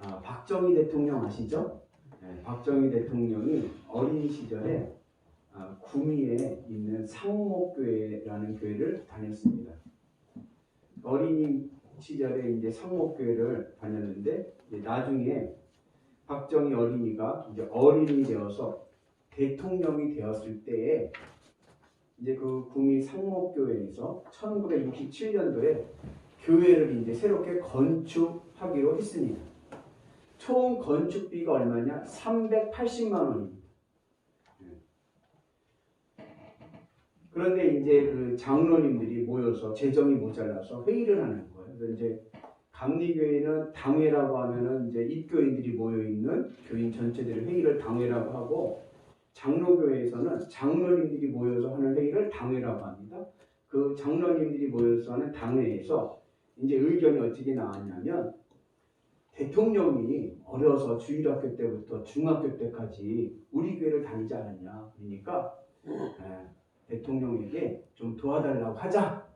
박정희 대통령 아시죠? 네, 박정희 대통령이 어린 시절에 구미에 있는 상목교회라는 교회를 다녔습니다. 어린이 시절에 이제 상목교회를 다녔는데 이제 나중에 박정희 어린이가 이제 어린이 되어서 대통령이 되었을 때에 이제 그 구미 상목교회에서 1967년도에 교회를 이제 새롭게 건축하기로 했습니다. 총 건축비가 얼마냐? 380만 원입니다. 그런데 이제 그 장로님들이 모여서 재정이 모자라서 회의를 하는 거예요. 그래서 이제 감리교회는 당회라고 하면은 이제 입교인들이 모여 있는 교인 전체들의 회의를 당회라고 하고, 장로교회에서는 장로님들이 모여서 하는 회의를 당회라고 합니다. 그 장로님들이 모여서 하는 당회에서 이제 의견이 어떻게 나왔냐면, 대통령이 어려서 주일학교 때부터 중학교 때까지 우리 교회를 다니지 않았냐. 그러니까 대통령에게 좀 도와달라고 하자.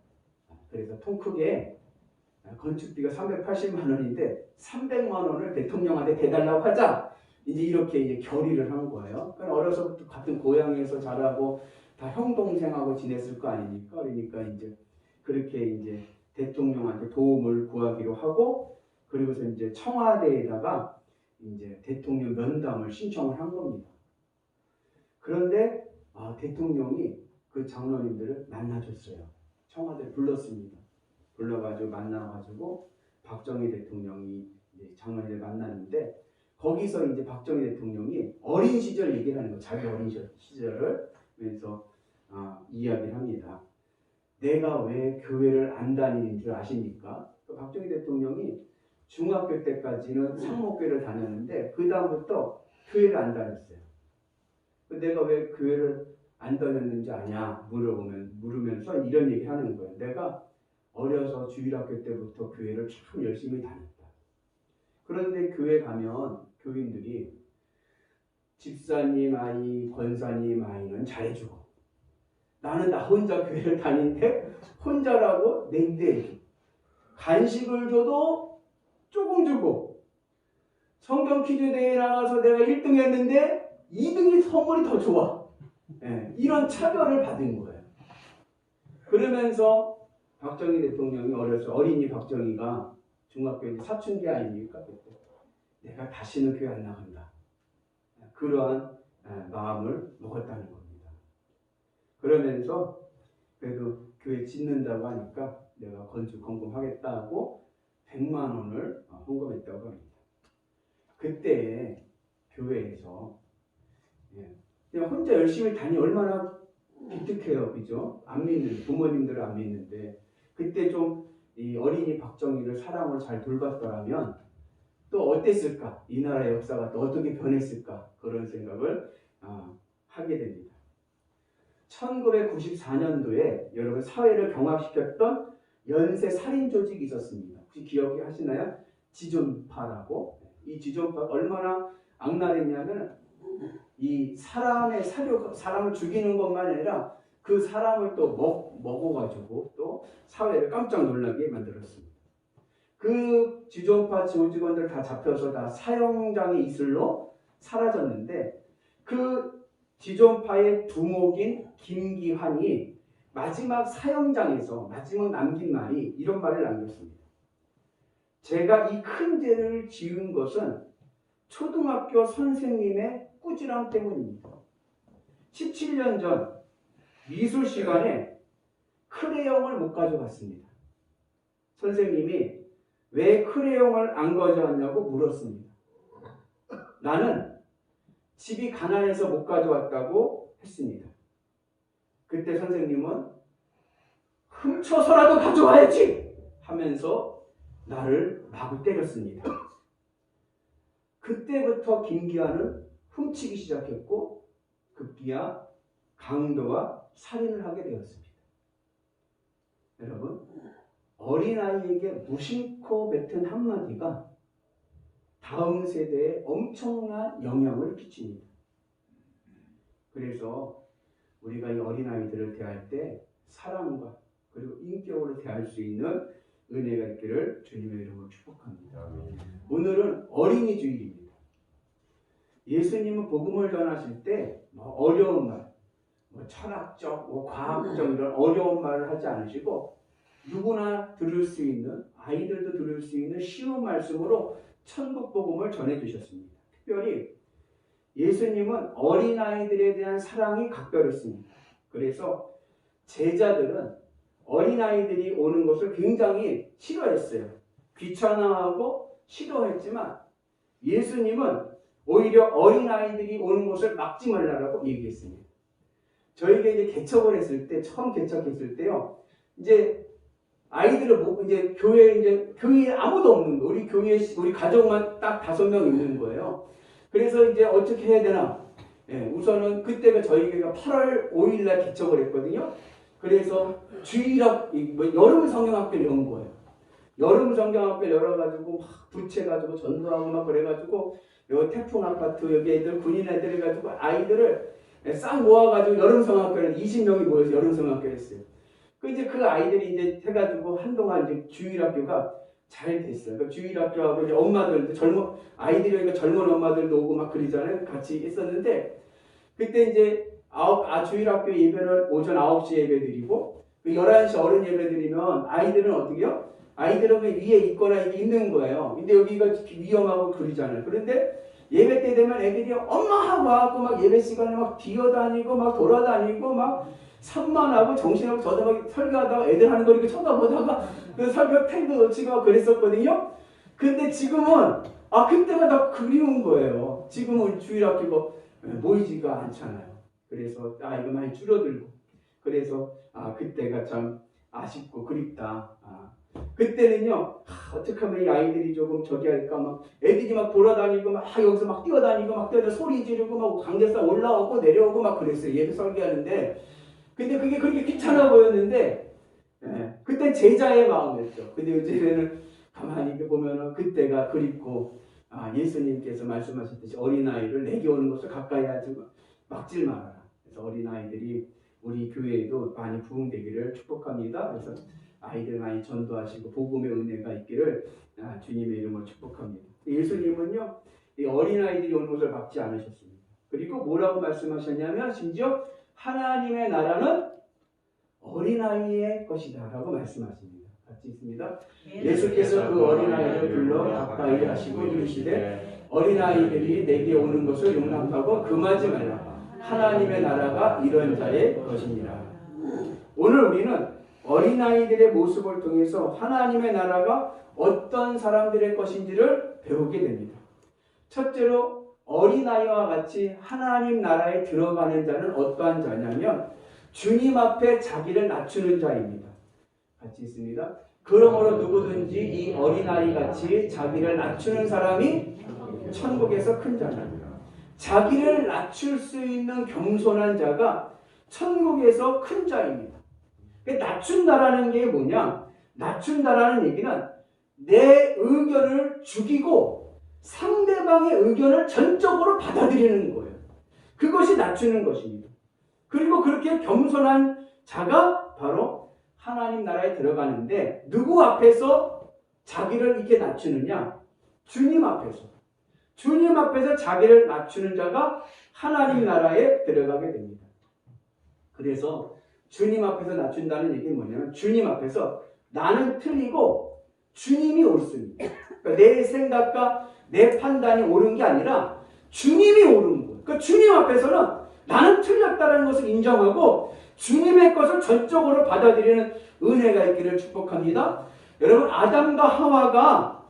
그래서 통 크게 건축비가 380만 원인데 300만 원을 대통령한테 대달라고 하자. 이제 이렇게 이제 결의를 한 거예요. 그러니까 어려서부터 같은 고향에서 자라고 다 형 동생하고 지냈을 거 아닙니까? 그러니까 이제 그렇게 이제 대통령한테 도움을 구하기로 하고, 그리고서 이제 청와대에다가 이제 대통령 면담을 신청을 한 겁니다. 그런데 대통령이 그 장로님들을 만나줬어요. 청와대에 불렀습니다. 불러가지고 만나가지고 박정희 대통령이 이제 장로님을 만났는데, 거기서 이제 박정희 대통령이 어린 시절 얘기를 하는 거예요. 자기 어린 시절을 그래서 이야기를 합니다. 내가 왜 교회를 안 다니는 줄 아십니까? 박정희 대통령이 중학교 때까지는 상목교회를 다녔는데 그 다음부터 교회를 안 다녔어요. 내가 왜 교회를 안 다녔는지 아냐 물으면서 이런 얘기 하는 거예요. 내가 어려서 주일학교 때부터 교회를 참 열심히 다녔다. 그런데 교회 가면 교인들이 집사님 아이, 권사님 아이는 잘해주고, 나는 나 혼자 교회를 다니는데 혼자라고 냉대해줘. 간식을 줘도 조금 주고, 성경 퀴즈 대회에 나가서 내가 1등 했는데 2등이 선물이 더 좋아. 이런 차별을 받은 거예요. 그러면서 박정희 대통령이 어려서 어린이 박정희가 중학교 이제 사춘기 아닙니까? 그때 내가 다시는 교회 안 나간다. 그러한 마음을 먹었다는 겁니다. 그러면서 그래도 교회 짓는다고 하니까 내가 건축 헌금하겠다 하고 100만 원을 헌금했다고 합니다. 그때 교회에서 그냥 혼자 열심히 다니 얼마나 기특해요, 그죠? 안 믿는 부모님들은 안 믿는데, 그때 좀 이 어린이 박정희를 사랑을 잘 돌봤더라면 또 어땠을까? 이 나라의 역사가 또 어떻게 변했을까? 그런 생각을 하게 됩니다. 1994년도에 여러분 사회를 경악시켰던 연쇄 살인 조직이 있었습니다. 혹시 기억하시나요? 지존파라고. 이 지존파 얼마나 악랄했냐면, 이 사람을 죽이는 것만 아니라 그 사람을 또 먹어가지고 또 사회를 깜짝 놀라게 만들었습니다. 그 지존파 조직원들 다 잡혀서 다 사형장의 이슬로 사라졌는데, 그 지존파의 두목인 김기환이 마지막 사형장에서 마지막 남긴 말이 이런 말을 남겼습니다. 제가 이 큰 죄를 지은 것은 초등학교 선생님의 꾸지람 때문입니다. 17년 전 미술 시간에 크레용을 못 가져갔습니다. 선생님이 왜 크레용을 안 가져왔냐고 물었습니다. 나는 집이 가난해서 못 가져왔다고 했습니다. 그때 선생님은 훔쳐서라도 가져와야지 하면서 나를 마구 때렸습니다. 그때부터 김기환은 훔치기 시작했고 급기야 강도와 살인을 하게 되었습니다. 여러분, 어린아이에게 무심코 뱉은 한마디가 다음 세대에 엄청난 영향을 끼칩니다. 그래서 우리가 이 어린아이들을 대할 때 사랑과 그리고 인격으로 대할 수 있는 은혜가 있기를 주님의 이름으로 축복합니다. 오늘은 어린이 주일입니다. 예수님은 복음을 전하실 때 어려운 말, 철학적, 과학적 이런 어려운 말을 하지 않으시고 누구나 들을 수 있는, 아이들도 들을 수 있는 쉬운 말씀으로 천국 복음을 전해주셨습니다. 특별히 예수님은 어린아이들에 대한 사랑이 각별했습니다. 그래서 제자들은 어린아이들이 오는 것을 굉장히 싫어했어요. 귀찮아하고 싫어했지만 예수님은 오히려 어린아이들이 오는 것을 막지 말라고 얘기했습니다. 저희가 이제 개척을 했을 때, 처음 개척했을 때요, 이제 아이들을 이제 교회에 아무도 없는 거, 우리 가족만 딱 5명 있는 거예요. 그래서 이제 어떻게 해야 되나? 우선은 그때가 저희 교회가 8월 5일 날 개척을 했거든요. 그래서 주일학, 여름 성경학교를 연 거예요. 여름 성경학교 열어가지고 막 부채가지고 전도하고 막 그래가지고 요 태풍 아파트 여기 애들 군인 애들 해가지고 아이들을 싹 모아가지고 여름 성경학교를 20명이 모여서 여름 성경학교를 했어요. 이제 그 아이들이 이제 해가지고 한동안 이제 주일학교가 잘 됐어요. 그 주일학교하고 이제 엄마들, 아이들이 젊은 엄마들도 오고 막 그러잖아요. 같이 있었는데, 그때 이제 주일학교 예배를 오전 9시 예배 드리고, 11시 어른 예배 드리면 아이들은 어떻게 해요? 아이들은 위에 있거나 있는 거예요. 근데 여기가 위험하고 그러잖아요. 그런데 예배 때 되면 애들이 엄마 하고 와갖고 막 예배 시간에 막 뛰어다니고 막 돌아다니고 막 산만하고 정신없고 저도 막 설교하다가 애들 하는 거 이렇게 쳐다보다가 그 설교 펜도 놓치고 그랬었거든요. 근데 지금은 그때가 더 그리운 거예요. 지금은 주일학교가 모이지가 않잖아요. 그래서 이거 많이 줄어들고 그래서 그때가 참 아쉽고 그립다. 그때는요, 어떻게 하면 이 아이들이 조금 저기 할까, 막, 애들이 막 돌아다니고, 막, 여기서 막 뛰어다니고, 막 소리 지르고, 막, 강대상 올라오고, 내려오고, 막 그랬어요. 예배 설교하는데. 근데 그게 그렇게 귀찮아 보였는데, 그때 제자의 마음이었죠. 근데 요즘에는 가만히 이렇게 보면은 그때가 그립고, 예수님께서 말씀하셨듯이 어린아이를 내게 오는 것을 가까이 하지 막질 말아라. 그래서 어린아이들이 우리 교회에도 많이 부흥되기를 축복합니다. 그래서 아이들 많이 전도하시고 복음의 은혜가 있기를 주님의 이름으로 축복합니다. 예수님은요, 이 어린아이들이 오는 것을 막지 않으셨습니다. 그리고 뭐라고 말씀하셨냐면 심지어 하나님의 나라는 어린아이의 것이다 라고 말씀하십니다. 같이 있습니다. 예수께서 그 어린아이를 불러 가까이 하시고 이르시되 어린아이들이 내게 오는 것을 용납하고 금하지 말라. 하나님의 나라가 이런 자의 것이니라. 오늘 우리는 어린아이들의 모습을 통해서 하나님의 나라가 어떤 사람들의 것인지를 배우게 됩니다. 첫째로 어린아이와 같이 하나님 나라에 들어가는 자는 어떠한 자냐면 주님 앞에 자기를 낮추는 자입니다. 같이 있습니다. 그러므로 누구든지 이 어린아이 같이 자기를 낮추는 사람이 천국에서 큰 자입니다. 자기를 낮출 수 있는 겸손한 자가 천국에서 큰 자입니다. 낮춘다라는 게 뭐냐? 낮춘다라는 얘기는 내 의견을 죽이고 상대방의 의견을 전적으로 받아들이는 거예요. 그것이 낮추는 것입니다. 그리고 그렇게 겸손한 자가 바로 하나님 나라에 들어가는데 누구 앞에서 자기를 이렇게 낮추느냐? 주님 앞에서. 주님 앞에서 자기를 낮추는 자가 하나님 나라에 들어가게 됩니다. 그래서 주님 앞에서 낮춘다는 얘기는 뭐냐면 주님 앞에서 나는 틀리고 주님이 옳습니다. 그러니까 내 생각과 내 판단이 옳은 게 아니라 주님이 옳은 거예요. 그러니까 주님 앞에서는 나는 틀렸다는 것을 인정하고 주님의 것을 전적으로 받아들이는 은혜가 있기를 축복합니다. 여러분 아담과 하와가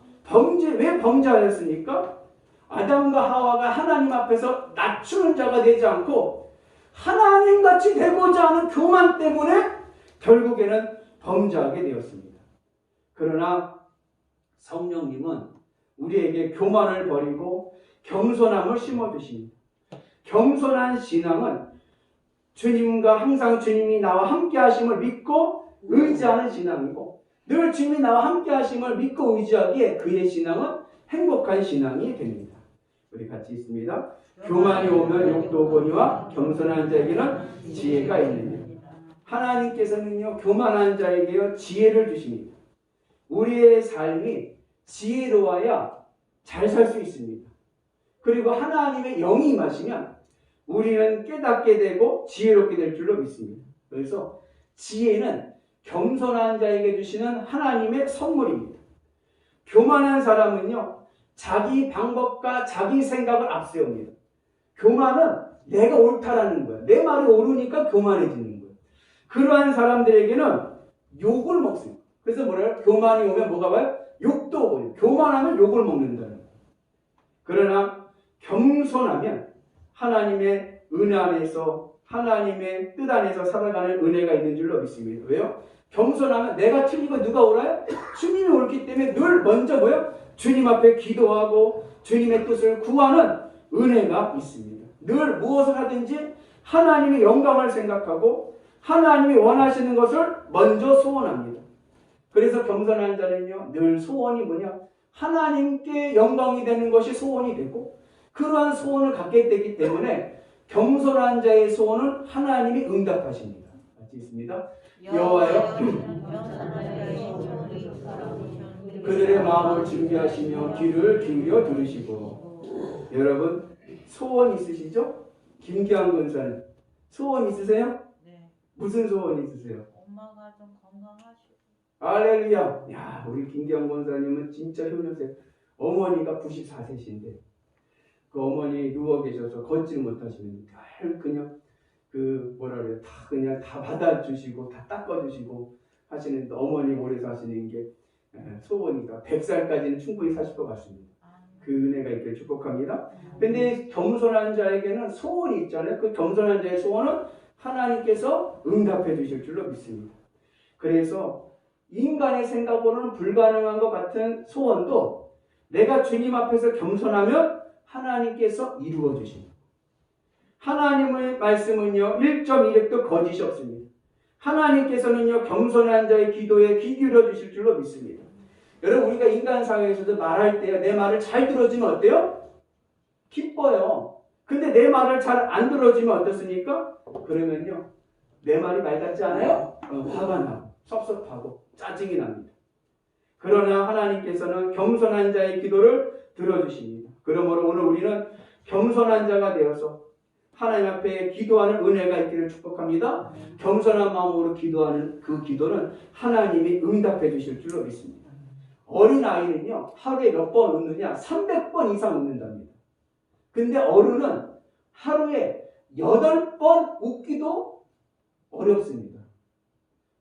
왜 범죄하였습니까? 아담과 하와가 하나님 앞에서 낮추는 자가 되지 않고 하나님같이 되고자 하는 교만 때문에 결국에는 범죄하게 되었습니다. 그러나 성령님은 우리에게 교만을 버리고 겸손함을 심어주십니다. 겸손한 신앙은 주님과 항상 주님이 나와 함께 하심을 믿고 의지하는 신앙이고 늘 주님이 나와 함께 하심을 믿고 의지하기에 그의 신앙은 행복한 신앙이 됩니다. 우리 같이 있습니다. 교만이 오면 욕도 오거니와 겸손한 자에게는 지혜가 있느니라. 하나님께서는요 교만한 자에게요 지혜를 주십니다. 우리의 삶이 지혜로워야 잘 살 수 있습니다. 그리고 하나님의 영이 임하시면 우리는 깨닫게 되고 지혜롭게 될 줄로 믿습니다. 그래서 지혜는 겸손한 자에게 주시는 하나님의 선물입니다. 교만한 사람은요, 자기 방법과 자기 생각을 앞세웁니다. 교만은 내가 옳다라는 거야. 내 말이 옳으니까 교만해지는 거야. 그러한 사람들에게는 욕을 먹습니다. 그래서 뭐래요? 교만이 오면 뭐가 와요? 욕도 오고요. 교만하면 욕을 먹는다는 거예요. 그러나 겸손하면 하나님의 은혜 안에서, 하나님의 뜻 안에서 살아가는 은혜가 있는 줄로 믿습니다. 왜요? 겸손하면 내가 틀리고 누가 옳아요? 주님이 옳기 때문에 늘 먼저 뭐요? 주님 앞에 기도하고 주님의 뜻을 구하는 은혜가 있습니다. 늘 무엇을 하든지 하나님의 영광을 생각하고 하나님이 원하시는 것을 먼저 소원합니다. 그래서 겸손한 자는요, 늘 소원이 뭐냐? 하나님께 영광이 되는 것이 소원이 되고, 그러한 소원을 갖게 되기 때문에 겸손한 자의 소원은 하나님이 응답하십니다. 같이 있습니다. 여호와여, 그들의 마음을 준비하시며 귀를 기울여 들으시고. 여러분, 소원 있으시죠? 김기환 권사님, 소원 있으세요? 네. 무슨 소원 있으세요? 엄마가 좀 건강하시고. 할렐루야. 야, 우리 김기환 권사님은 진짜 효녀세요. 어머니가 94세신데 그 어머니 누워 계셔서 걷지 못하시면 늘 그냥 그냥 다 받아주시고 다 닦아주시고 하시는데, 어머니 오래 사시는 게 소원이다. 100살까지는 충분히 사실 것 같습니다. 그 은혜가 있길 축복합니다. 근데 겸손한 자에게는 소원이 있잖아요. 그 겸손한 자의 소원은 하나님께서 응답해 주실 줄로 믿습니다. 그래서 인간의 생각으로는 불가능한 것 같은 소원도 내가 주님 앞에서 겸손하면 하나님께서 이루어 주십니다. 하나님의 말씀은요, 1.1획도 거짓이 없습니다. 하나님께서는요, 겸손한 자의 기도에 귀 기울여 주실 줄로 믿습니다. 여러분, 우리가 인간 사회에서도 말할 때 내 말을 잘 들어주면 어때요? 기뻐요. 근데 내 말을 잘 안 들어주면 어떻습니까? 그러면요, 내 말이 말 같지 않아요? 화가 나고 섭섭하고 짜증이 납니다. 그러나 하나님께서는 겸손한 자의 기도를 들어주십니다. 그러므로 오늘 우리는 겸손한 자가 되어서 하나님 앞에 기도하는 은혜가 있기를 축복합니다. 겸손한 마음으로 기도하는 그 기도는 하나님이 응답해 주실 줄로 믿습니다. 어린아이는요, 하루에 몇 번 웃느냐? 300번 이상 웃는답니다. 근데 어른은 하루에 8번 웃기도 어렵습니다.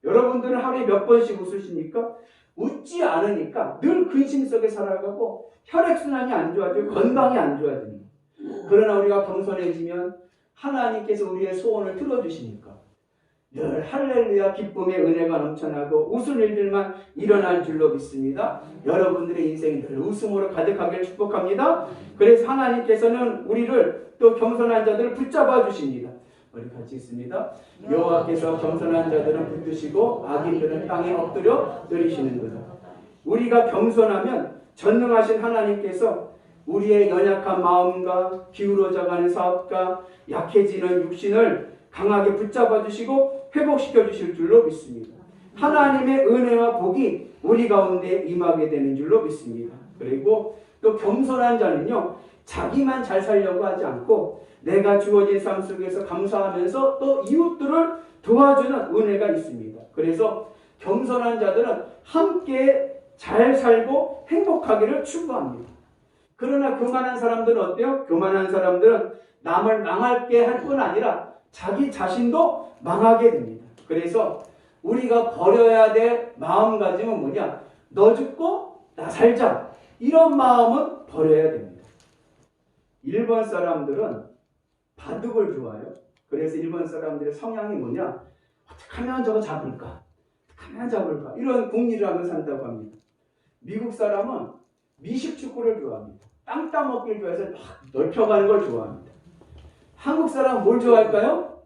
여러분들은 하루에 몇 번씩 웃으십니까? 웃지 않으니까 늘 근심 속에 살아가고 혈액순환이 안 좋아지고 건강이 안 좋아집니다. 그러나 우리가 겸손해지면 하나님께서 우리의 소원을 들어주시니까 늘 할렐루야 기쁨의 은혜가 넘쳐나고 웃을 일들만 일어날 줄로 믿습니다. 여러분들의 인생이 늘 웃음으로 가득하길 축복합니다. 그래서 하나님께서는 우리를 또 겸손한 자들을 붙잡아 주십니다. 우리 같이 있습니다. 여호와께서 겸손한 자들은 붙드시고 악인들은 땅에 엎드려 내리시는도다. 우리가 겸손하면 전능하신 하나님께서 우리의 연약한 마음과 기울어져가는 사업과 약해지는 육신을 강하게 붙잡아 주시고 회복시켜 주실 줄로 믿습니다. 하나님의 은혜와 복이 우리 가운데 임하게 되는 줄로 믿습니다. 그리고 또 겸손한 자는요, 자기만 잘 살려고 하지 않고 내가 주어진 삶 속에서 감사하면서 또 이웃들을 도와주는 은혜가 있습니다. 그래서 겸손한 자들은 함께 잘 살고 행복하기를 추구합니다. 그러나 교만한 사람들은 어때요? 교만한 사람들은 남을 망하게 할 뿐 아니라 자기 자신도 망하게 됩니다. 그래서 우리가 버려야 될 마음가짐은 뭐냐? 너 죽고 나 살자. 이런 마음은 버려야 됩니다. 일본 사람들은 바둑을 좋아해요. 그래서 일본 사람들의 성향이 뭐냐? 어떻게 하면 저거 잡을까? 하면 잡을까? 이런 궁리를 하며 산다고 합니다. 미국 사람은 미식 축구를 좋아합니다. 땅 따먹기를 좋아해서 막 넓혀가는 걸 좋아합니다. 한국 사람은 뭘 좋아할까요?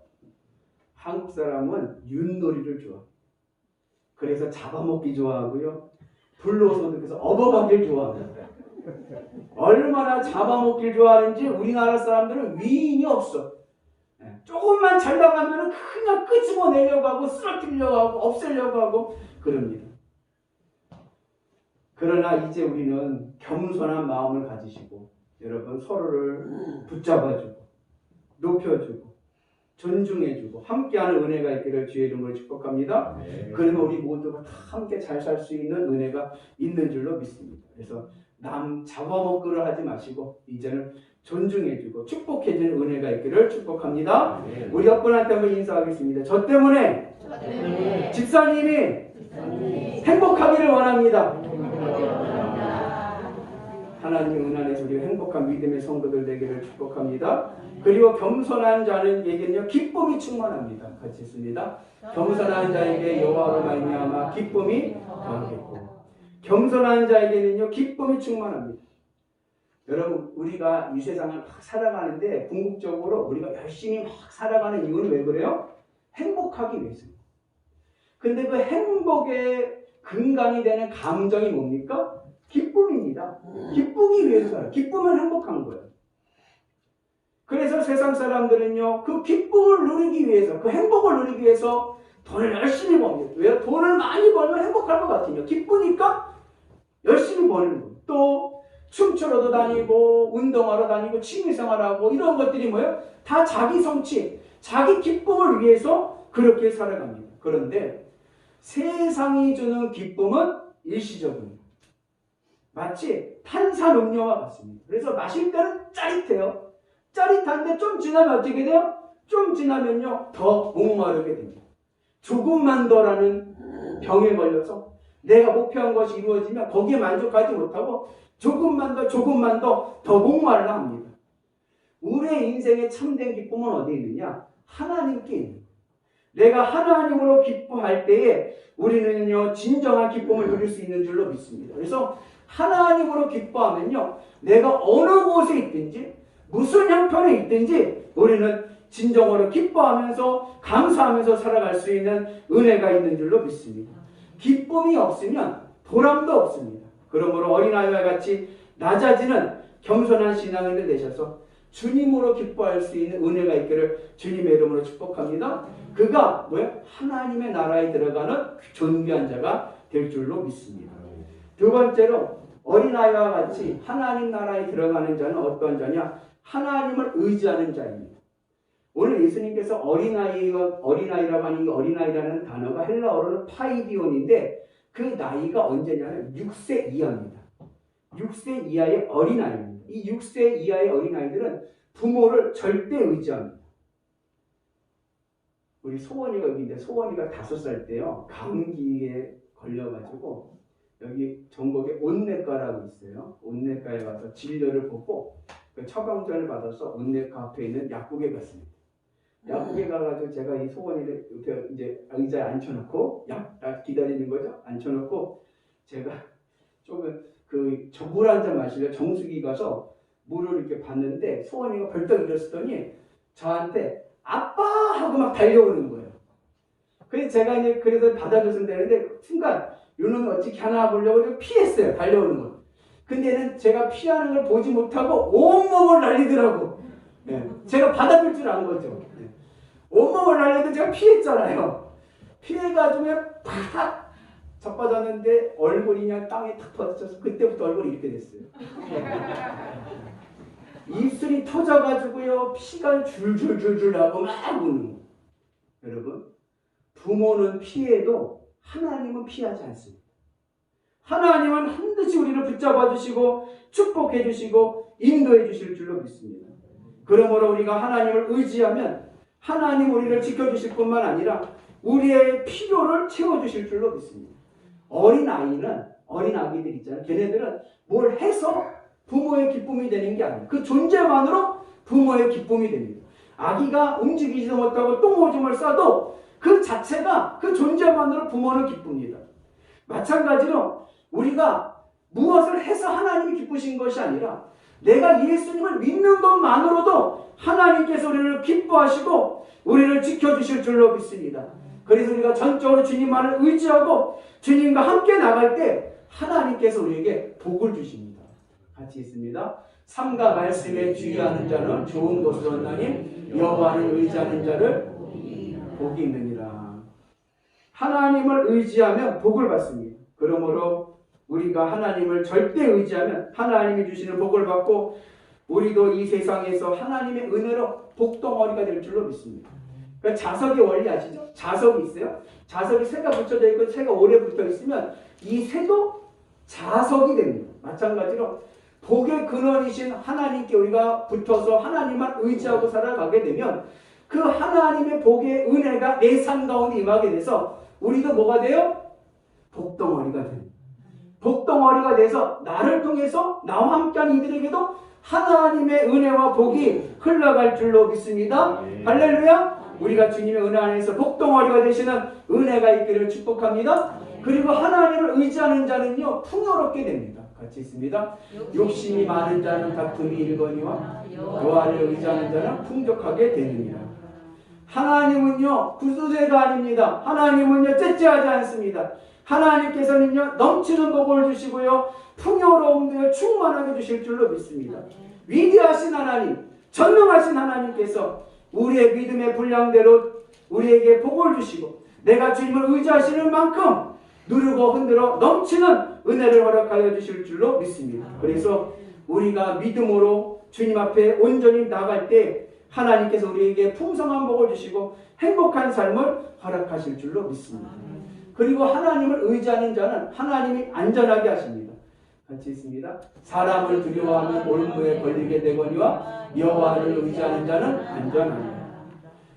한국 사람은 윷놀이를 좋아합니다. 그래서 잡아먹기 좋아하고요. 불로소득해서 업어가기를 좋아합니다. 얼마나 잡아먹기를 좋아하는지 우리나라 사람들은 위인이 없어. 조금만 잘 나가면 그냥 끄집어내려고 하고 쓰러뜨리려고 하고 없애려고 하고 그럽니다. 그러나 이제 우리는 겸손한 마음을 가지시고 여러분 서로를 붙잡아주고 높여주고 존중해주고 함께하는 은혜가 있기를 주의 이름으로 축복합니다. 그러면 우리 모두가 다 함께 잘 살 수 있는 은혜가 있는 줄로 믿습니다. 그래서 남 잡아먹기를 하지 마시고 이제는 존중해주고 축복해주는 은혜가 있기를 축복합니다. 우리 옆분한테 한번 인사하겠습니다. 저 때문에 집사님이 행복하기를 원합니다. 하나님의 은 안에서 우리가 행복한 믿음의 성도들 되기를 축복합니다. 그리고 겸손한 자는에게는요 기쁨이 충만합니다. 같이 있습니다. 겸손한 자에게 여호와로 말미암아 기쁨이 더하겠고 겸손한 자에게는요 기쁨이 충만합니다. 여러분 우리가 이 세상을 막 살아가는데 궁극적으로 우리가 열심히 막 살아가는 이유는 왜 그래요? 행복하기 위해서입니다. 근데 그 행복의 근간이 되는 감정이 뭡니까? 기쁨입니다. 기쁘기 위해서 살아요. 기쁘면 행복한 거예요. 그래서 세상 사람들은요 그 기쁨을 누리기 위해서 그 행복을 누리기 위해서 돈을 열심히 법니다. 왜? 돈을 많이 벌면 행복할 것 같으니까 기쁘니까 열심히 버는 거예요. 또 춤추러도 다니고 운동하러 다니고 취미생활하고 이런 것들이 뭐예요? 다 자기 성취, 자기 기쁨을 위해서 그렇게 살아갑니다. 그런데 세상이 주는 기쁨은 일시적입니다. 마치 탄산음료와 같습니다. 그래서 마실 때는 짜릿해요. 짜릿한데 좀 지나면 어떻게 돼요? 좀 지나면요 더 목마르게 됩니다. 조금만 더라는 병에 걸려서 내가 목표한 것이 이루어지면 거기에 만족하지 못하고 조금만 더 목마르려 합니다. 우리의 인생의 참된 기쁨은 어디에 있느냐? 하나님께 있는 거예요. 내가 하나님으로 기뻐할 때에 우리는요 진정한 기쁨을 누릴 수 있는 줄로 믿습니다. 그래서 하나님으로 기뻐하면요 내가 어느 곳에 있든지 무슨 형편에 있든지 우리는 진정으로 기뻐하면서 감사하면서 살아갈 수 있는 은혜가 있는 줄로 믿습니다. 기쁨이 없으면 보람도 없습니다. 그러므로 어린아이와 같이 낮아지는 겸손한 신앙인을 되셔서 주님으로 기뻐할 수 있는 은혜가 있기를 주님의 이름으로 축복합니다. 그가 뭐야? 하나님의 나라에 들어가는 존귀한 자가 될 줄로 믿습니다. 두 번째로 어린아이와 같이 하나님 나라에 들어가는 자는 어떤 자냐? 하나님을 의지하는 자입니다. 오늘 예수님께서 어린아이라고 하는 이 어린아이라는 단어가 헬라어로는 파이디온인데 그 나이가 언제냐면 6세 이하입니다. 6세 이하의 어린아이입니다. 이 6세 이하의 어린아이들은 부모를 절대 의지합니다. 우리 소원이가 여기 있는데 소원이가 5살 때요 감기에 걸려가지고 여기 전국에 온내과라고 있어요. 온내과에 가서 진료를 보고 그 처방전을 받아서 온내과 앞에 있는 약국에 갔습니다. 약국에 가가지고 제가 이 소원이를 이제 의자에 앉혀놓고 약 기다리는 거죠. 앉혀놓고 제가 조금 물 한 잔 마시려 정수기 가서 물을 이렇게 봤는데 소원이가 벌떡 일었더니 저한테 아빠 하고 막 달려오는 거예요. 그래서 제가 이제 그래서 받아줬으면 되는데 순간 이놈이 어떻게 하나 보려고 피했어요. 달려오는 걸. 근데 얘는 제가 피하는 걸 보지 못하고 온몸을 날리더라고. 네. 제가 받아줄 줄 아는 거죠. 네. 온몸을 날리는데 제가 피했잖아요. 피해가지고 그냥 팍 자빠졌는데 얼굴이 그냥 땅에 탁 터져서 그때부터 얼굴이 이렇게 됐어요. 입술이 터져가지고요 피가 줄줄줄줄 나고 막 우는 거예요. 여러분 부모는 피해도 하나님은 피하지 않습니다. 하나님은 반드시 우리를 붙잡아 주시고 축복해 주시고 인도해 주실 줄로 믿습니다. 그러므로 우리가 하나님을 의지하면 하나님 우리를 지켜주실 뿐만 아니라 우리의 필요를 채워주실 줄로 믿습니다. 어린 아기들 있잖아요. 걔네들은 뭘 해서 부모의 기쁨이 되는 게 아니에요. 그 존재만으로 부모의 기쁨이 됩니다. 아기가 움직이지도 못하고 똥오줌을 싸도 그 자체가 그 존재만으로 부모는 기쁩니다. 마찬가지로 우리가 무엇을 해서 하나님이 기쁘신 것이 아니라 내가 예수님을 믿는 것만으로도 하나님께서 우리를 기뻐하시고 우리를 지켜주실 줄로 믿습니다. 그래서 우리가 전적으로 주님만을 의지하고 주님과 함께 나갈 때 하나님께서 우리에게 복을 주십니다. 같이 있습니다. 삶과 말씀에 주의하는 자는 좋은 것을 얻나니 여호와를 의지하는 자를 복이 있느니라. 하나님을 의지하면 복을 받습니다. 그러므로 우리가 하나님을 절대 의지하면 하나님이 주시는 복을 받고 우리도 이 세상에서 하나님의 은혜로 복덩어리가 될 줄로 믿습니다. 그러니까 자석의 원리 아시죠? 자석이 있어요. 자석이 새가 붙여져 있고 새가 오래 붙어 있으면 이 새도 자석이 됩니다. 마찬가지로 복의 근원이신 하나님께 우리가 붙어서 하나님만 의지하고 살아가게 되면 그 하나님의 복의 은혜가 내 삶 가운데 임하게 돼서 우리도 뭐가 돼요? 복덩어리가 됩니다. 복덩어리가 돼서 나를 통해서 나와 함께한 이들에게도 하나님의 은혜와 복이 흘러갈 줄로 믿습니다. 할렐루야! 우리가 주님의 은혜 안에서 복덩어리가 되시는 은혜가 있기를 축복합니다. 그리고 하나님을 의지하는 자는요 풍요롭게 됩니다. 같이 있습니다. 욕심이 많은 자는 다툼이 일거니와 여호와를 의지하는 자는 풍족하게 되느니라. 하나님은요 구두쇠가 아닙니다. 하나님은요 째째하지 않습니다. 하나님께서는요 넘치는 복을 주시고요 풍요로움도 충만하게 주실 줄로 믿습니다. 위대하신 하나님, 전능하신 하나님께서 우리의 믿음의 분량대로 우리에게 복을 주시고 내가 주님을 의지하시는 만큼 누르고 흔들어 넘치는 은혜를 허락하여 주실 줄로 믿습니다. 그래서 우리가 믿음으로 주님 앞에 온전히 나갈 때 하나님께서 우리에게 풍성한 복을 주시고 행복한 삶을 허락하실 줄로 믿습니다. 그리고 하나님을 의지하는 자는 하나님이 안전하게 하십니다. 같이 있습니다. 사람을 두려워하면 올무에 걸리게 되거니와 여호와를 의지하는 자는 안전합니다.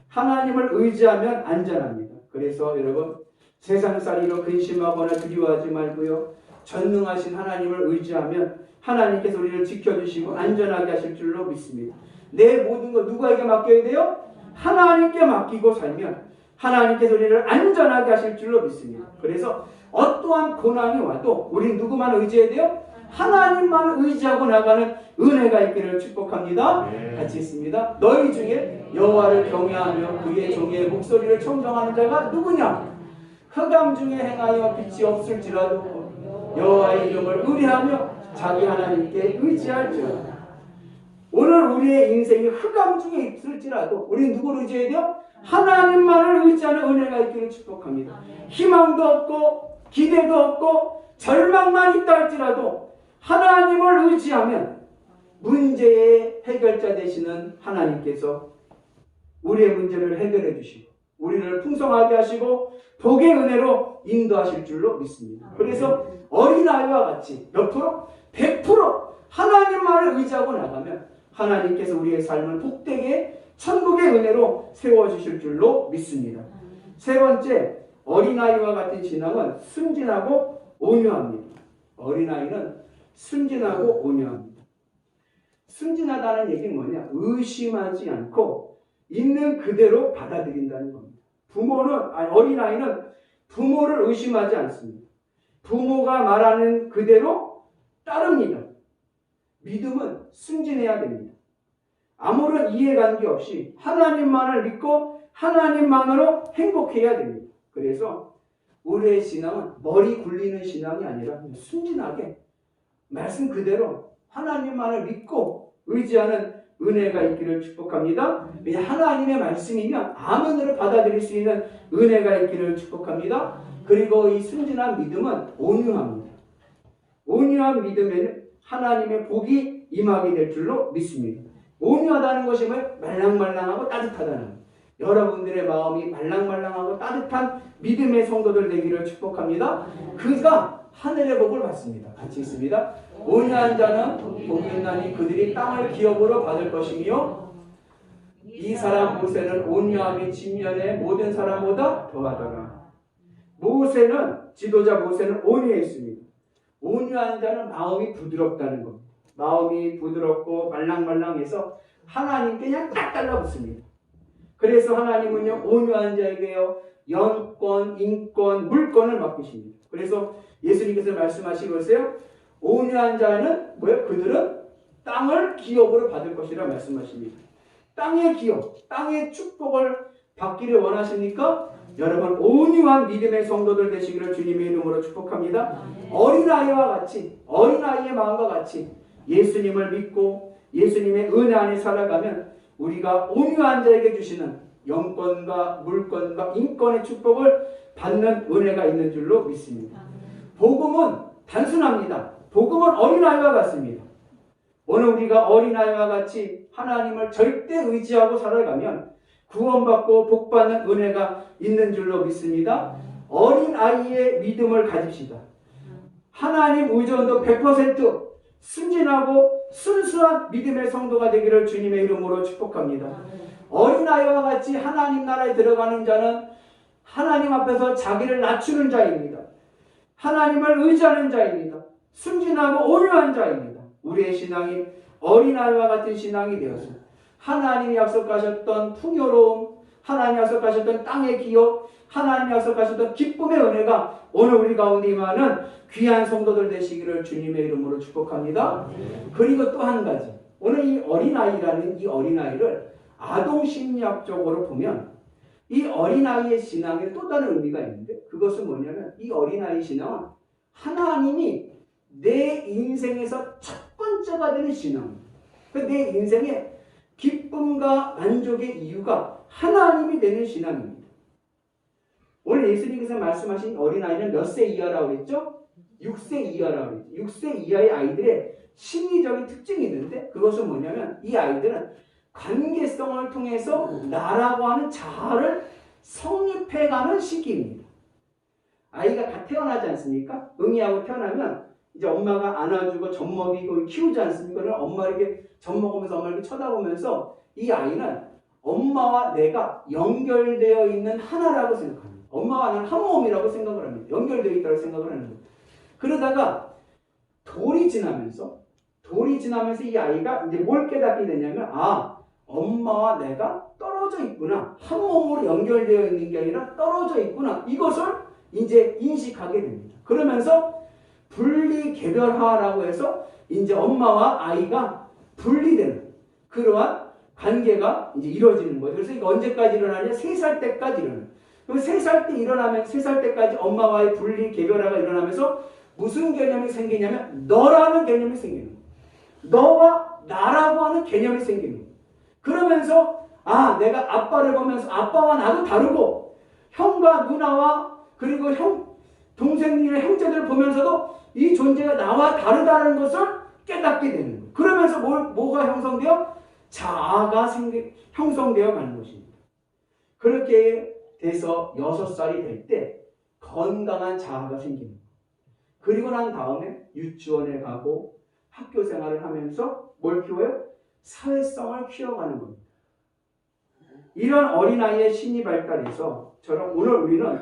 하나님을 의지하면 안전합니다. 그래서 여러분 세상살이로 근심하거나 두려워하지 말고요. 전능하신 하나님을 의지하면 하나님께서 우리를 지켜주시고 안전하게 하실 줄로 믿습니다. 내 모든 것 누구에게 맡겨야 돼요? 하나님께 맡기고 살면 하나님께서 우리를 안전하게 하실 줄로 믿습니다. 그래서 어떠한 고난이 와도 우리 누구만 의지해야 돼요? 하나님만 의지하고 나가는 은혜가 있기를 축복합니다. 같이 있습니다. 너희 중에 여호와를 경외하며 그의 종의 목소리를 청정하는 자가 누구냐? 흑암 중에 행하여 빛이 없을지라도 여호와의 이름을 의뢰하며 자기 하나님께 의지할지어다. 오늘 우리의 인생이 흑암 중에 있을지라도 우리는 누구를 의지해야 돼요? 하나님만을 의지하는 은혜가 있기를 축복합니다. 희망도 없고 기대도 없고 절망만 있다 할지라도 하나님을 의지하면 문제의 해결자 되시는 하나님께서 우리의 문제를 해결해 주시고 우리를 풍성하게 하시고 복의 은혜로 인도하실 줄로 믿습니다. 그래서 어린아이와 같이 몇 프로? 100% 하나님만을 의지하고 나가면 하나님께서 우리의 삶을 복되게 천국의 은혜로 세워주실 줄로 믿습니다. 세 번째, 어린아이와 같은 신앙은 순진하고 온유합니다. 어린아이는 순진하고 온유합니다. 순진하다는 얘기는 뭐냐? 의심하지 않고 있는 그대로 받아들인다는 겁니다. 어린아이는 부모를 의심하지 않습니다. 부모가 말하는 그대로 따릅니다. 믿음은 순진해야 됩니다. 아무런 이해관계 없이 하나님만을 믿고 하나님만으로 행복해야 됩니다. 그래서 우리의 신앙은 머리 굴리는 신앙이 아니라 순진하게 말씀 그대로 하나님만을 믿고 의지하는 은혜가 있기를 축복합니다. 하나님의 말씀이면 아멘으로 받아들일 수 있는 은혜가 있기를 축복합니다. 그리고 이 순진한 믿음은 온유합니다. 온유한 믿음에는 하나님의 복이 임하게 될 줄로 믿습니다. 온유하다는 것이 말랑말랑하고 따뜻하다는 것. 여러분들의 마음이 말랑말랑하고 따뜻한 믿음의 성도들 되기를 축복합니다. 그가 하늘의 복을 받습니다. 같이 있습니다. 온유한 자는 복이 있나니 그들이 땅을 기업으로 받을 것이며 이 사람 모세는 온유함이 진면의 모든 사람보다 더하더라. 지도자 모세는 온유했습니다. 온유한 자는 마음이 부드럽다는 겁니다. 마음이 부드럽고 말랑말랑해서 하나님께 그냥 딱 달라붙습니다. 그래서 하나님은요 온유한 자에게요 영권, 인권, 물권을 맡기십니다. 그래서 예수님께서 말씀하시고 있어요. 온유한 자는 그들은 땅을 기업으로 받을 것이라 말씀하십니다. 땅의 기업, 땅의 축복을 받기를 원하십니까? 여러분 온유한 믿음의 성도들 되시기를 주님의 이름으로 축복합니다. 어린아이와 같이 어린아이의 마음과 같이 예수님을 믿고 예수님의 은혜 안에 살아가면 우리가 온유한 자에게 주시는 영권과 물권과 인권의 축복을 받는 은혜가 있는 줄로 믿습니다. 복음은 단순합니다. 복음은 어린아이와 같습니다. 오늘 우리가 어린아이와 같이 하나님을 절대 의지하고 살아가면 구원받고 복받는 은혜가 있는 줄로 믿습니다. 어린아이의 믿음을 가집시다. 하나님 의존도 100% 순진하고 순수한 믿음의 성도가 되기를 주님의 이름으로 축복합니다. 어린아이와 같이 하나님 나라에 들어가는 자는 하나님 앞에서 자기를 낮추는 자입니다. 하나님을 의지하는 자입니다. 순진하고 온유한 자입니다. 우리의 신앙이 어린아이와 같은 신앙이 되어서 하나님이 약속하셨던 풍요로움, 하나님이 약속하셨던 땅의 기업, 하나님이 약속하셨던 기쁨의 은혜가 오늘 우리 가운데 임하는 귀한 성도들 되시기를 주님의 이름으로 축복합니다. 그리고 또 한 가지, 오늘 이 어린아이라는 이 어린아이를 아동심리학적으로 보면 이 어린아이의 신앙에 또 다른 의미가 있는데, 그것은 뭐냐면 이 어린아이 신앙은 하나님이 내 인생에서 첫 번째가 되는 신앙입니다. 내 인생의 기쁨과 만족의 이유가 하나님이 되는 신앙입니다. 오늘 예수님께서 말씀하신 어린아이는 몇 세 이하라고 했죠? 6세 이하라고 했죠. 6세 이하의 아이들의 심리적인 특징이 있는데, 그것은 뭐냐면 이 아이들은 관계성을 통해서 나라고 하는 자아를 성립해가는 시기입니다. 아이가 다 태어나지 않습니까? 응이하고 태어나면 이제 엄마가 안아주고 젖먹이고 키우지 않습니까? 엄마 이렇게 젖먹으면서 엄마 이렇게 쳐다보면서 이 아이는 엄마와 내가 연결되어 있는 하나라고 생각합니다. 엄마와 나는 한 몸이라고 생각을 합니다. 연결되어 있다고 생각을 하는 거예요. 그러다가 돌이 지나면서 이 아이가 이제 뭘 깨닫게 되냐면, 엄마와 내가 떨어져 있구나. 한 몸으로 연결되어 있는 게 아니라 떨어져 있구나. 이것을 이제 인식하게 됩니다. 그러면서 분리개별화라고 해서 이제 엄마와 아이가 분리되는 그러한 관계가 이제 이루어지는 거예요. 그래서 이게 언제까지 일어나냐? 3살 때까지 일어나요. 그럼 3살 때 일어나면 3살 때까지 엄마와의 분리개별화가 일어나면서 무슨 개념이 생기냐면 너라는 개념이 생기는 거예요. 너와 나라고 하는 개념이 생기는 거예요. 그러면서 내가 아빠를 보면서 아빠와 나도 다르고 형과 누나와 그리고 동생이나 형제들을 보면서도 이 존재가 나와 다르다는 것을 깨닫게 되는 거예요. 그러면서 뭐가 형성되어? 자아가 형성되어 가는 것입니다. 그렇게 돼서 6살이 될 때 건강한 자아가 생깁니다. 그리고 난 다음에 유치원에 가고 학교 생활을 하면서 뭘 키워요? 사회성을 키워가는 겁니다. 이런 어린아이의 심리 발달에서 오늘 우리는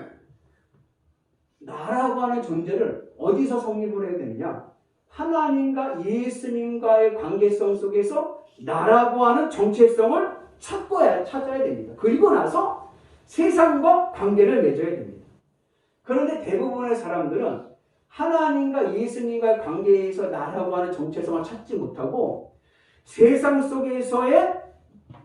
나라고 하는 존재를 어디서 성립을 해야 되느냐? 하나님과 예수님과의 관계성 속에서 나라고 하는 정체성을 찾아야 됩니다. 그리고 나서 세상과 관계를 맺어야 됩니다. 그런데 대부분의 사람들은 하나님과 예수님과의 관계에서 나라고 하는 정체성을 찾지 못하고 세상 속에서의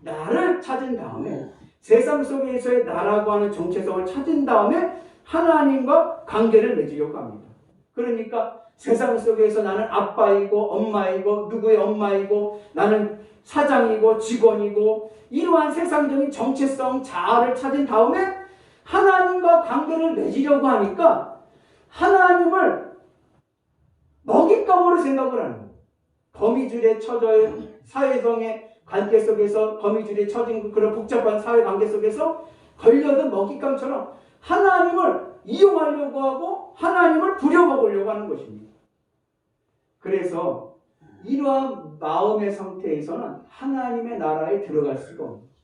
나를 찾은 다음에, 세상 속에서의 나라고 하는 정체성을 찾은 다음에 하나님과 관계를 맺으려고 합니다. 그러니까 세상 속에서 나는 아빠이고 엄마이고 누구의 엄마이고 나는 사장이고 직원이고 이러한 세상적인 정체성 자아를 찾은 다음에 하나님과 관계를 맺으려고 하니까 하나님을 먹잇감으로 생각을 하는 거예요. 거미줄에 쳐져 사회성의 관계 속에서 거미줄에 쳐진 그런 복잡한 사회 관계 속에서 걸려든 먹잇감처럼 하나님을 이용하려고 하고 하나님을 부려먹으려고 하는 것입니다. 그래서 이러한 마음의 상태에서는 하나님의 나라에 들어갈 수가 없습니다.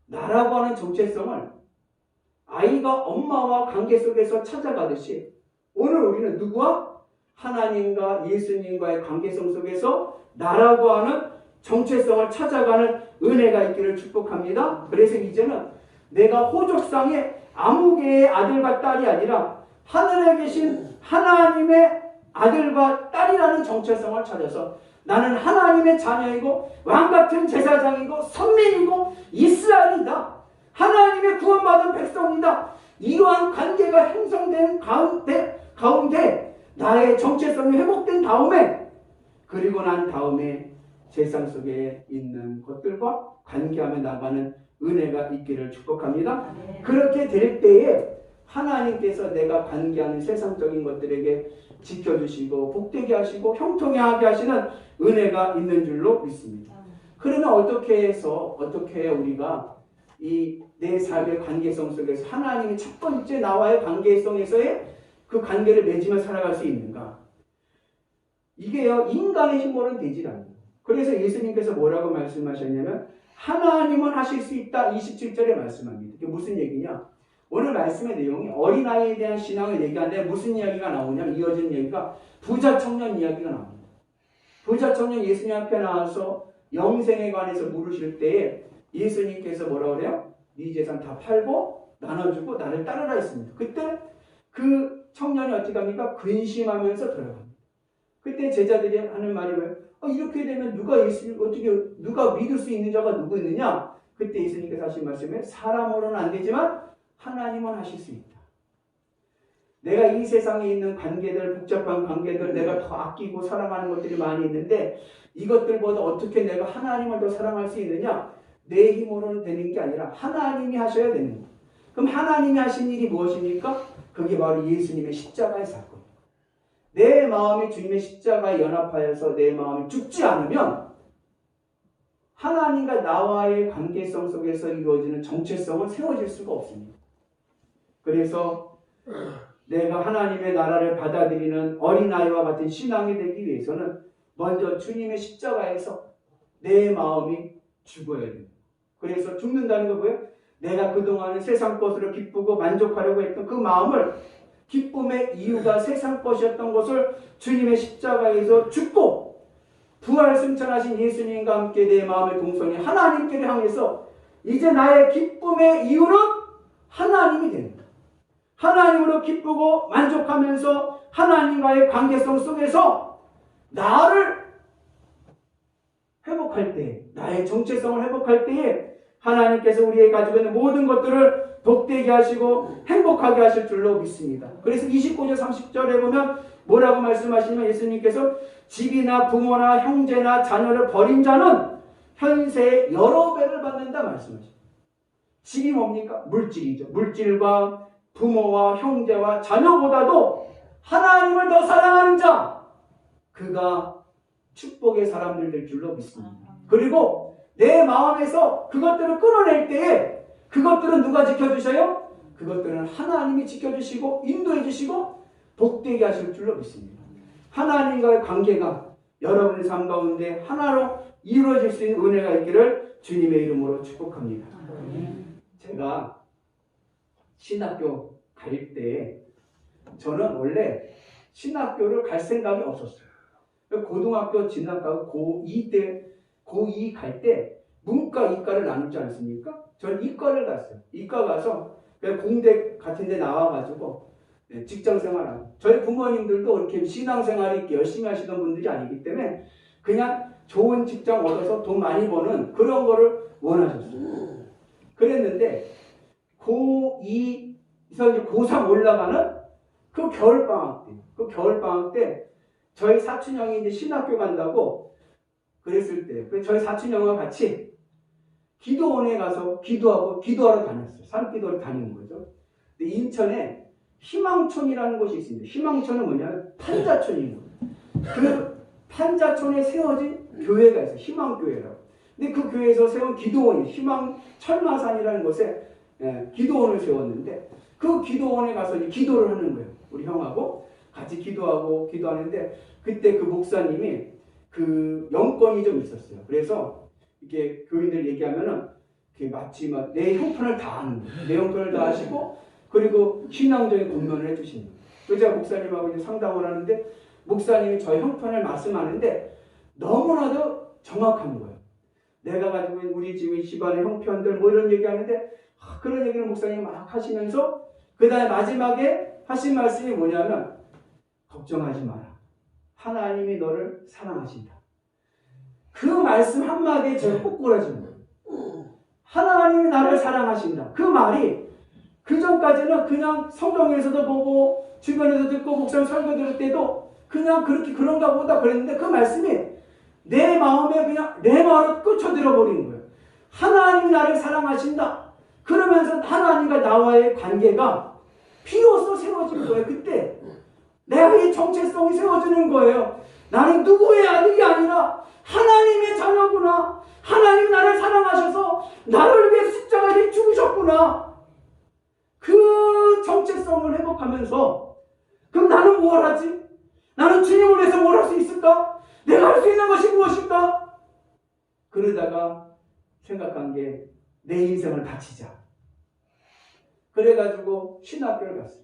나라고 하는 정체성을 아이가 엄마와 관계 속에서 찾아가듯이 오늘 우리는 누구와? 하나님과 예수님과의 관계성 속에서 나라고 하는 정체성을 찾아가는 은혜가 있기를 축복합니다. 그래서 이제는 내가 호족상의 아무개의 아들과 딸이 아니라 하늘에 계신 하나님의 아들과 딸이라는 정체성을 찾아서 나는 하나님의 자녀이고 왕같은 제사장이고 선민이고 이스라엘이다. 하나님의 구원받은 백성이다. 이러한 관계가 형성된 가운데 나의 정체성이 회복된 다음에, 그리고 난 다음에 세상 속에 있는 것들과 관계하며 나가는 은혜가 있기를 축복합니다. 그렇게 될 때에 하나님께서 내가 관계하는 세상적인 것들에게 지켜주시고 복되게 하시고 형통하게 하시는 은혜가 있는 줄로 믿습니다. 그러면 어떻게 해야 우리가 이 내 삶의 관계성 속에서 하나님이 첫 번째 나와의 관계성에서의 그 관계를 맺으며 살아갈 수 있는가? 이게요, 인간의 힘으로는 되질 않아요. 그래서 예수님께서 뭐라고 말씀하셨냐면 하나님은 하실 수 있다. 27절에 말씀합니다. 이게 무슨 얘기냐? 오늘 말씀의 내용이 어린아이에 대한 신앙을 얘기하는데 무슨 이야기가 나오냐면 이어진 얘기가 부자 청년 이야기가 나옵니다. 부자 청년 예수님 앞에 나와서 영생에 관해서 물으실 때에 예수님께서 뭐라고 그래요? 네 재산 다 팔고 나눠주고 나를 따르라 했습니다. 그때 그 청년이 어떻게 합니까? 근심하면서 들어갑니다. 그때 제자들이 하는 말이 뭐예요? 이렇게 되면 누가 믿을 수 있는 자가 누구 있느냐? 그때 예수님께서 하신 말씀에 사람으로는 안 되지만 하나님은 하실 수 있다. 내가 이 세상에 있는 관계들, 복잡한 관계들, 내가 더 아끼고 사랑하는 것들이 많이 있는데 이것들보다 어떻게 내가 하나님을 더 사랑할 수 있느냐? 내 힘으로는 되는 게 아니라 하나님이 하셔야 되는 거예요. 그럼 하나님이 하신 일이 무엇입니까? 그게 바로 예수님의 십자가의 사건. 내 마음이 주님의 십자가에 연합하여서 내 마음이 죽지 않으면 하나님과 나와의 관계성 속에서 이루어지는 정체성은 세워질 수가 없습니다. 그래서 내가 하나님의 나라를 받아들이는 어린아이와 같은 신앙이 되기 위해서는 먼저 주님의 십자가에서 내 마음이 죽어야 됩니다. 그래서 죽는다는 거 뭐예요? 내가 그동안은 세상 것으로 기쁘고 만족하려고 했던 그 마음을 기쁨의 이유가 세상 것이었던 것을 주님의 십자가에서 죽고 부활 승천하신 예수님과 함께 내 마음의 동성이 하나님께를 향해서 이제 나의 기쁨의 이유는 하나님이 됩니다. 하나님으로 기쁘고 만족하면서 하나님과의 관계성 속에서 나를 회복할 때, 나의 정체성을 회복할 때에 하나님께서 우리에게 가지고 있는 모든 것들을 복되게 하시고 행복하게 하실 줄로 믿습니다. 그래서 29절 30절에 보면 뭐라고 말씀하시냐면 예수님께서 집이나 부모나 형제나 자녀를 버린 자는 현세에 여러 배를 받는다 말씀하십니다. 집이 뭡니까? 물질이죠. 물질과 부모와 형제와 자녀보다도 하나님을 더 사랑하는 자, 그가 축복의 사람들 될 줄로 믿습니다. 그리고 내 마음에서 그것들을 끊어낼 때에 그것들은 누가 지켜주셔요? 그것들은 하나님이 지켜주시고 인도해 주시고 복되게 하실 줄로 믿습니다. 하나님과의 관계가 여러분의 삶 가운데 하나로 이루어질 수 있는 은혜가 있기를 주님의 이름으로 축복합니다. 제가 신학교 갈 때 저는 원래 신학교를 갈 생각이 없었어요. 고등학교 진학하고 고2 갈 때 문과, 이과를 나누지 않습니까? 저는 이과를 갔어요. 이과 가서 공대 같은 데 나와가지고 직장생활하고 저희 부모님들도 이렇게 신앙생활을 이렇게 열심히 하시던 분들이 아니기 때문에 그냥 좋은 직장 얻어서 돈 많이 버는 그런 거를 원하셨어요. 그랬는데 고2에서 이제 고3 올라가는 그 겨울방학 때 저희 사촌 형이 이제 신학교 간다고 그랬을 때 저희 사촌 형과 같이 기도원에 가서 기도하러 다녔어요. 산기도를 다니는 거죠. 근데 인천에 희망촌이라는 곳이 있습니다. 희망촌은 뭐냐면 판자촌인 거예요. 그 판자촌에 세워진 교회가 있어요. 희망교회라고. 근데 그 교회에서 세운 기도원이 희망 철마산이라는 곳에 기도원을 세웠는데 그 기도원에 가서 이제 기도를 하는 거예요. 우리 형하고 같이 기도하는데 그때 그 목사님이 그 영권이 좀 있었어요. 그래서 이렇게 교인들 얘기하면은 마치 막 내 형편을 다 아는 거예요. 내 형편을 다 아시고 그리고 신앙적인 공론을 해주시는 거예요. 그래서 제가 목사님하고 이제 상담을 하는데 목사님이 저희 형편을 말씀하는데 너무나도 정확한 거예요. 내가 가지고 있는 우리 집안의 형편들 뭐 이런 얘기하는데 그런 얘기를 목사님이 막 하시면서 그 다음에 마지막에 하신 말씀이 뭐냐면 걱정하지 마라. 하나님이 너를 사랑하신다. 그 말씀 한마디에 제가 꼭 꼬라진 거예요. 하나님이 나를 사랑하신다. 그 말이 그 전까지는 그냥 성경에서도 보고 주변에서 듣고 목사님 설교 들을 때도 그냥 그렇게 그런가 보다 그랬는데 그 말씀이 내 마음에 그냥 내 마음을 꽂혀들어 버리는 거예요. 하나님이 나를 사랑하신다. 그러면서 하나님과 나와의 관계가 비로소 세워진 거예요. 그때 내가 이 정체성이 세워지는 거예요. 나는 누구의 아들이 아니라 하나님의 자녀구나. 하나님 나를 사랑하셔서 나를 위해 십자가에 죽으셨구나. 그 정체성을 회복하면서 그럼 나는 뭘 하지? 나는 주님을 위해서 뭘 할 수 있을까? 내가 할 수 있는 것이 무엇일까? 그러다가 생각한 게 내 인생을 바치자. 그래가지고 신학교를 갔어요.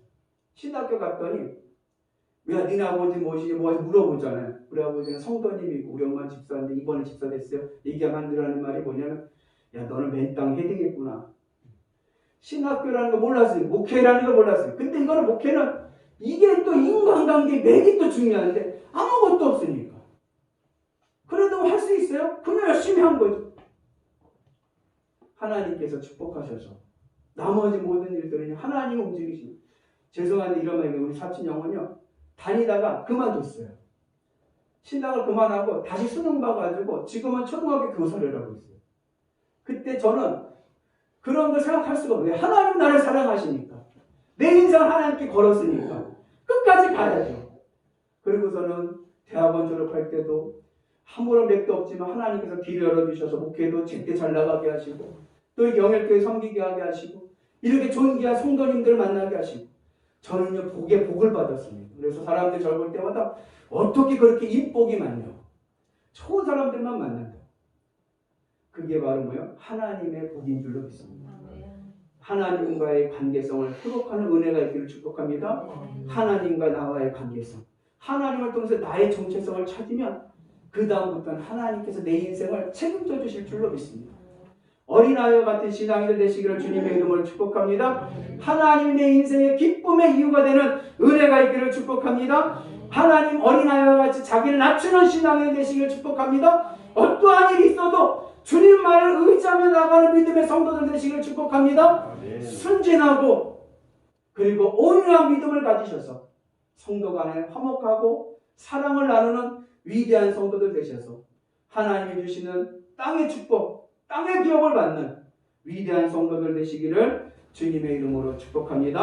신학교 갔더니 야, 니네 아버지 무엇이니? 뭐 물어보잖아요. 우리 아버지는 성도님이고 우리 엄마는 집사인데 이번에 집사 됐어요. 얘기하면 안 되라는 말이 뭐냐면 야, 너는 맨 땅 해야 되겠구나. 신학교라는 거 몰랐어요. 목회라는 거 몰랐어요. 근데 이거는 목회는 이게 또 인간관계 맥이 또 중요한데 아무것도 없으니까. 그래도 할 수 있어요? 그냥 열심히 한 거죠. 하나님께서 축복하셔서 나머지 모든 일들은 하나님 움직이시고 죄송한데 이런 말이에요. 우리 사촌 형은요. 다니다가 그만뒀어요. 신학을 그만하고 다시 수능 봐가지고 지금은 초등학교 교사를 하고 있어요. 그때 저는 그런 걸 생각할 수가 없어요. 하나님 나를 사랑하시니까. 내 인생을 하나님께 걸었으니까. 끝까지 가야죠. 그리고서는 대학원 졸업할 때도 아무런 맥도 없지만 하나님께서 길을 열어주셔서 목회도 제때 잘 나가게 하시고 또 이렇게 영일교회 섬기게 하게 하시고 이렇게 존귀한 성도님들 만나게 하시고 저는요 복에 복을 받았습니다. 그래서 사람들이 저를 볼 때마다 어떻게 그렇게 인복이 많냐. 좋은 사람들만 만난다. 그게 바로 뭐예요? 하나님의 복인 줄로 믿습니다. 하나님과의 관계성을 회복하는 은혜가 있기를 축복합니다. 하나님과 나와의 관계성. 하나님을 통해서 나의 정체성을 찾으면 그 다음부터는 하나님께서 내 인생을 책임져 주실 줄로 믿습니다. 어린아이와 같은 신앙인들 되시기를 주님의 이름으로 축복합니다. 하나님 내 인생의 기쁨의 이유가 되는 은혜가 있기를 축복합니다. 하나님 어린아이와 같이 자기를 낮추는 신앙인들 되시기를 축복합니다. 어떠한 일이 있어도 주님 말을 의지하며 나가는 믿음의 성도들 되시기를 축복합니다. 순진하고 그리고 온유한 믿음을 가지셔서 성도 간에 화목하고 사랑을 나누는 위대한 성도들 되셔서 하나님이 주시는 땅의 축복, 땅의 기업을 받는 위대한 성도들 되시기를 주님의 이름으로 축복합니다.